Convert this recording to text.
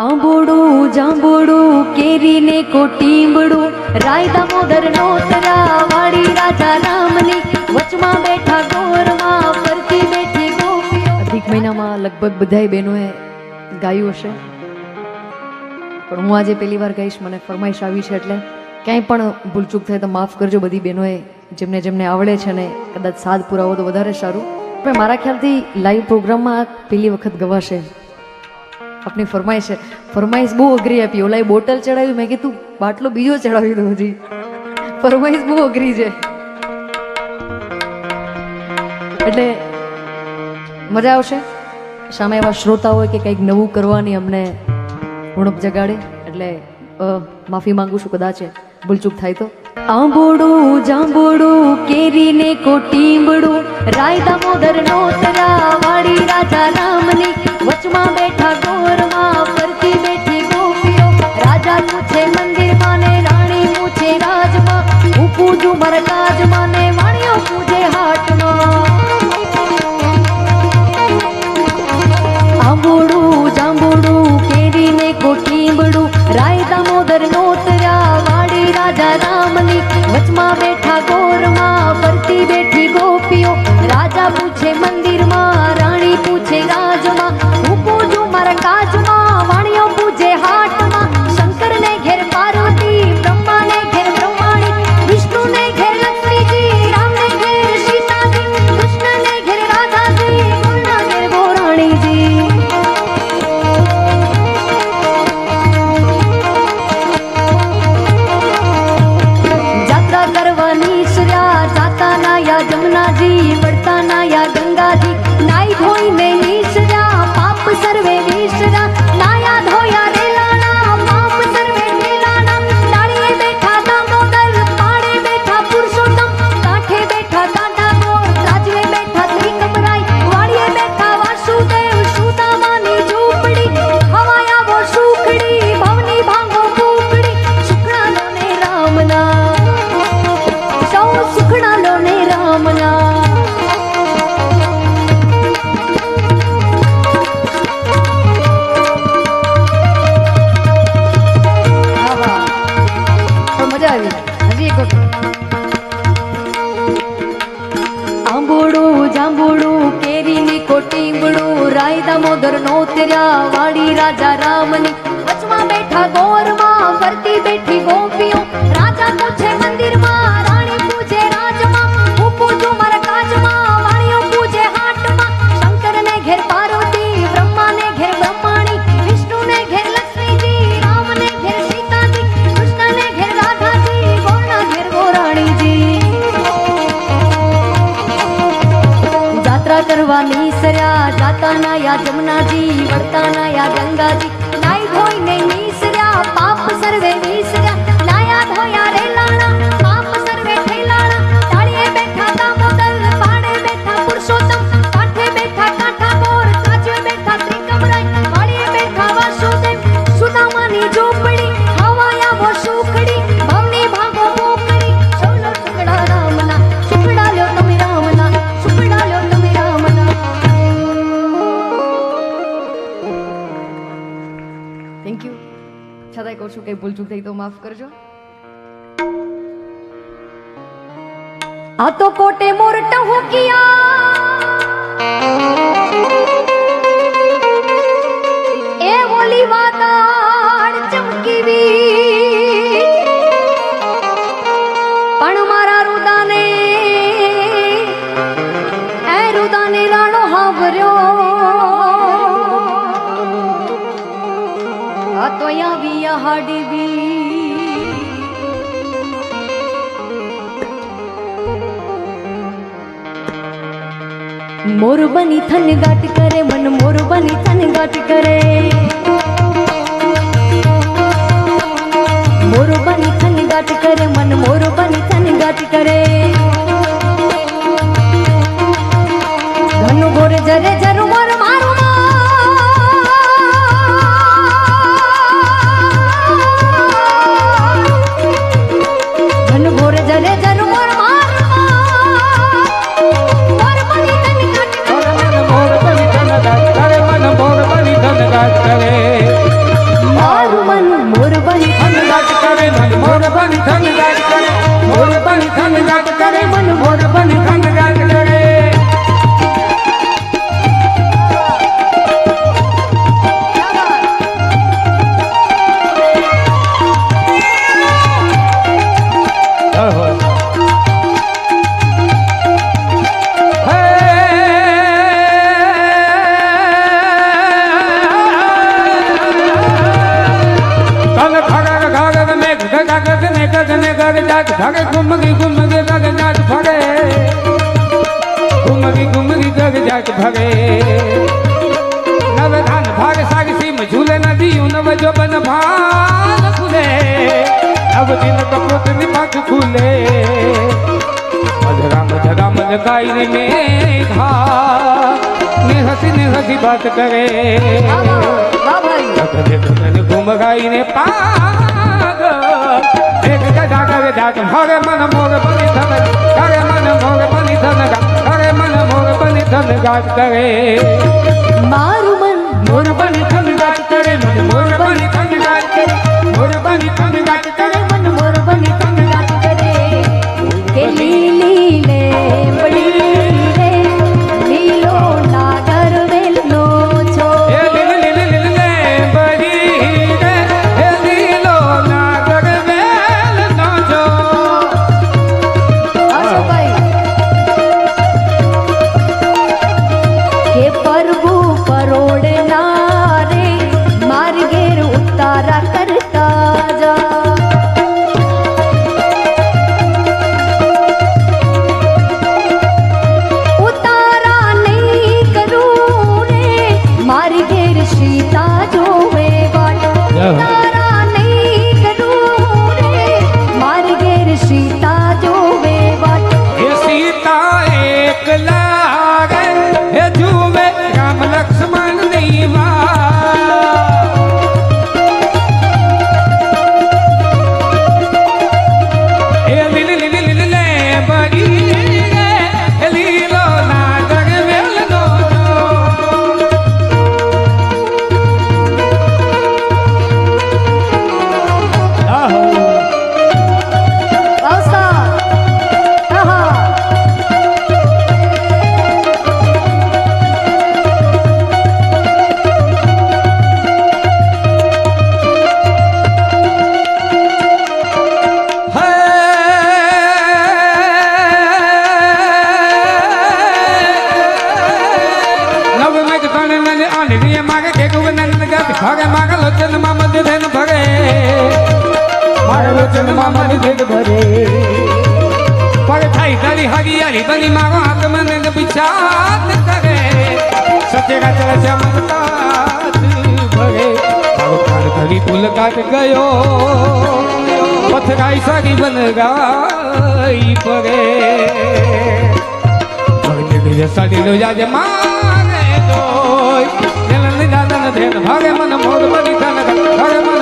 આંબોડું જાંબોડું કેરીને કોટીંબડું રાય દામોદર નો તરા વાડી રાજા રામની વચમાં બેઠા ગોરમાં ફરતી બેઠી ગોપીઓ. અધિક મહિનામાં લગભગ બધાય બહેનોએ ગાયું હશે, પણ હું આજે પહેલી વાર ગાઈશ. મને ફરમાઈશ આવી છે એટલે ક્યાંય પણ ભૂલચૂક થાય તો માફ કરજો બધી બહેનોએ, જેમને જેમને આવડે છે ને કદાચ સાદ પુરાવો તો વધારે સારું. પણ મારા ખ્યાલથી લાઈવ પ્રોગ્રામમાં પહેલી વખત ગવાશે. આપની ફરમાઈશ છે, ફરમાઈશ બહુ અઘરી આપી. ઓલા બોટલ ચડાવી, મેં કીધું બાટલો બીજો ચડાવી દો. હજી ફરમાઈશ બહુ અઘરી છે એટલે મજા આવશે. સામે એવા શ્રોતા હોય કે કંઈક નવું કરવાની અમને ઉણપ જગાડે, એટલે માફી માંગુ છું કદાચ ભૂલચૂક થાય તો. આંબોડું જાંબોડું કેરીને કોટીંબડું રાય દામોદર નો તરા વાડી રાજા રામની વચમાં બેઠા ગોરમાં ફરતી બેઠી ગોપીઓ. રાજા પૂછે મંદિરમાં ને રાણી પૂછે રાજમાં, હું પૂજું મારા કાજમાં ને વાણીઓ પૂજે હાટમાં. આંબોડું જાંબોડું કેરીને કોટીંબડું રાય દામોદર નો તરા વાડી રાજા રામની વચમાં બેઠા ગોરમાં ફરતી બેઠી ગોપીઓ. રાજા પૂછે મંદિરમાં રાણી પૂછે રાજમાં, હું પૂજું મારા કાજમાં વાણીઓ પૂજે હાટમાં. શંકરને ઘેર પાર્વતી, બ્રહ્માને ઘેર બ્રહ્માણી, વિષ્ણુને ઘેર લક્ષ્મીજી, રામને ઘેર સીતાજી, કૃષ્ણને ઘેર રાધાજી, ગોરના ઘેર ગોરાણીજી. જાત્રા કરવાની શ્ર્યા જાતા ના યા જમનાજી, પડતા ના યા ગંગાજી, નાઈ ધોઈને નીસર્યા પાપ સર્વે વિસર્યા, નાયા ધોયા રેલાણા પાપ સર્વે ઠેલાણા. ડાળીએ બેઠા દામોદર, પાડે બેઠા પુરુષોત્તમ, કાંઠે બેઠા કાંઠા ગોર, રાજવે બેઠા ત્રિકમરાય, વાડીએ બેઠા વાસુદેવ, સુદામાની ઝૂંપડી, હવાય આવો સુખડી, ભવની ભાંગો કુકડી. સુખડા લો ને રામના, સૌ સુખડા લો ને રામના. આંબોડું જાંબોડું કેરીની કોટીંબડું રાય દામોદર નો તર્યા વાડી રાજા રામની વચમાં બેઠા ગોરમાં ફરતી બેઠી ગોપીઓ. રાજા પૂછે મંદિરમાં રાણી પૂછે રાજમાં, હું પૂજું મારા કાજમાં વાણીઓ પૂજે હાટમાં. શંકરને ઘેર પાર્વતી, બ્રહ્માને ઘેર બ્રહ્માણી, વિષ્ણુને ઘેર લક્ષ્મીજી, રામને ઘેર સીતાજી, કૃષ્ણને ઘેર રાધાજી, ગોરના ઘેર ગોરાણીજી. જાત્રા કરવાની સર્યા જાતા ના યા જમનાજી, વળતા ના યા ગંગાજી, નાઈ ધોઈને નીસર્યા પાપ સર્વે વિસર્યા, નાયા ધોયા રેલાણા પાપ સર્વે ઠેલાણા. ડાળીએ બેઠા દામોદર, પાડે બેઠા પુરુષોત્તમ, કાંઠે બેઠા કાંઠા ગોર, રાજવે બેઠા ત્રિકમરાય, વાડીએ બેઠા વાસુદેવ, સુદામાની ઝૂંપડી, હવાય આવો સુખડી, ભવની ભાંગો મોકડી. સૌનો સુખડા રામના, સુખડા લ્યો તમે રામના, સુખડા લ્યો તમે રામના. Thank you. છતાંય કહું છું કે ભૂલચૂક થઈ તો માફ કરજો. આ તો કોટે મોરટ હું કિયા, એ ઓલી વાદળ ચમકીવી, પણ મારા રુદાને એ રુદાને રાણો હાવર્યો. આ તો આવી હાડી બી મોર બની થન ગાટ કરે, મન મોર બની થન ગાટ કરે, મોર બની થન ગાટ કરે, મન મોર બની થન ગાટ કરે. ધન ગોર જરે જરુ મોર મારું ધન ગોર જરે જરુ મોર મારું મોર બની થન ગાટ કરે, મોર બની ધન ગાટ કરે, મન મોર બની ધન ગાટ કરે. गग जाट भगे घुमगी गग जाट भगे घुमगी गग जाट भगे नव धान भाग साग सीम झूले नदी नव जो बन भान खुले नव दिन कपोत निपाख खुले मधुराम लगाई रे मेघा ने हसी बात करे घूम गई ने पाग एक गदा गग जाट भगे मन मोग बनी धन करे मन मोग बनी धन करे मन मोग बनी धन गाट करे मारू मन मोर बनी धन गाट करे मन मोर बनी धन गाट करे मोर बनी धन गाट करे मन मोर बनी धन गाट करे के लीली ले बड़ी रे लीलो नागर वेलो छो ए ले बड़ी रे ए लीलो नागर वेल नो जो आशो भाई के प्रभु परोड़ नारे मार घेर उतारा करता जा उतारा नहीं करूं रे मार घेर सीता जो वे बाट उतारा नहीं करूं रे मार घेर सीता जो वे बाट हे सीता एक लागे हे जुवे राम लक्ष्मण नीवा हे ले बड़ी रे हे लीलो नागर वेल नो आहो औसा कहा नव में तने नने आने रे मागे के गो नन गत भागे मागे लोचन मामा दे धन भगे मागे लोचन मामा दे धन भरे पग थाई तारी हरियाली बनी मागो हाथ में ने बिचात करे सच्चे का चला चमकता भगे मागो कान खरी पुल काट गयो पथराई सागी बन गई पगे भगने साड़ी लो जाजे मागे दोय जलन दादन धेन भागे मन मोग बनी धन भागे